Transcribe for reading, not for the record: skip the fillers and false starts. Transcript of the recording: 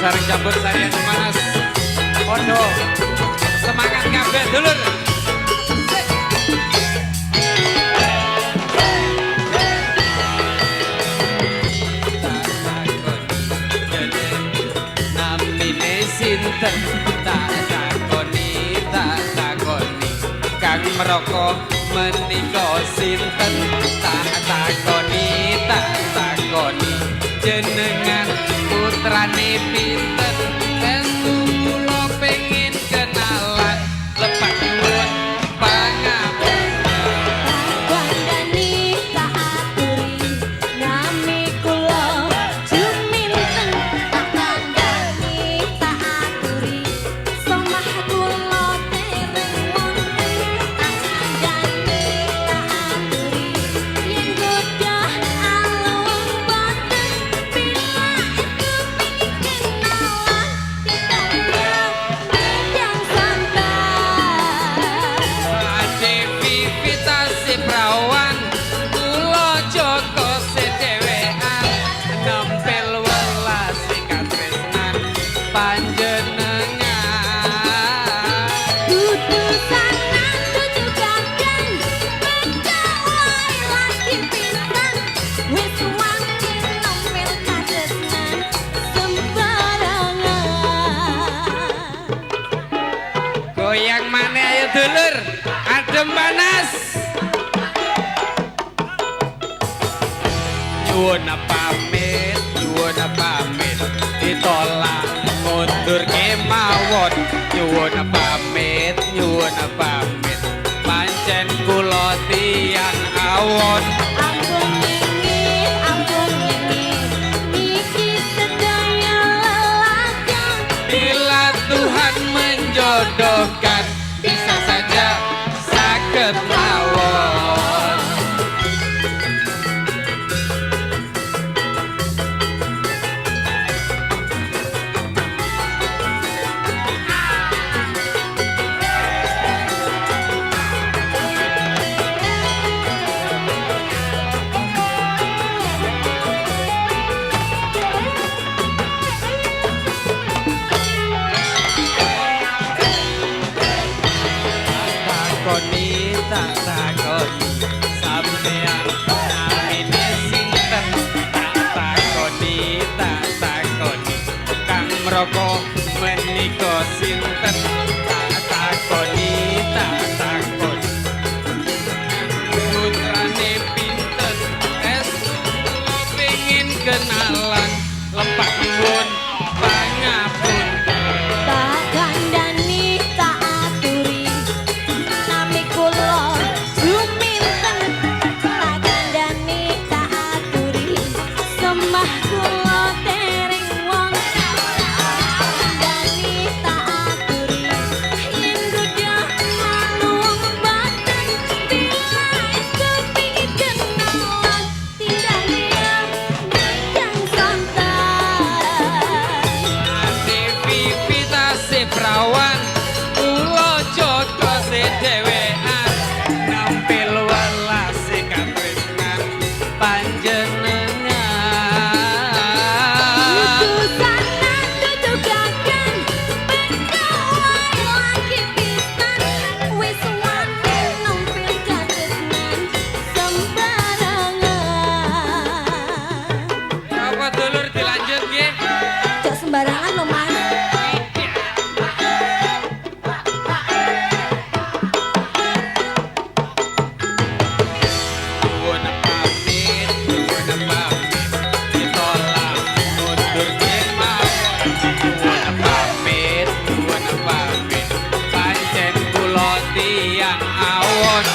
sareng jambut sarian Manas. Podo semangat kabeh dulur. Sinten tak takoni Kang Meroko menika sinten tak takoni jenengan putrane pinten estu kula pengin kenalan lepat nuwun pangapunten kandhani tak aturi nami kula juminten tak kandhani tak aturi somah kula tereng wonten kandhani tak aturi yen godah alung boten bila itu pingin kenalan tidak bidang santai Ade vivitasi prawan kula Joko sedewean nempel welas katresnan panjenengan dudu sanan dudu gagan beda wae lagi pinten wis wani nompel kadesnan sembarangan goyang maneh ayo dulur adem panas nyuwun pamit ditolak mundur kemawon nyuwun pamit pancen kula tiyang awon ampun ingin iki sedaya lelagang bila Tuhan menjodohkan bisa saja saged mawon tak takoni sampean namine sinten tak takoni Kang Meroko menika sinten tak takoni putrane pinten estu kula pengin kenalan lepak nuwun pangapunten tak kandhani tak aturi nami kula juminten tak kandhani tak aturi semah kula tereng wonten kandhani tak aturi yen godah alung boten bila itu pingin kenalan tidak liam bidang santai Ade vivitasi prawan kula Joko sedewean nampil welas katresnan panjenengan dudu sanan dudu gagan beda wae lagi pisan wis wani nompil kadesnan sembarangan apa dulur dilanjut nggih cok sembarangan lho Mas nyuwun pamit ditolak mundur kemawon nyuwun pamit pancen kula tiyang awon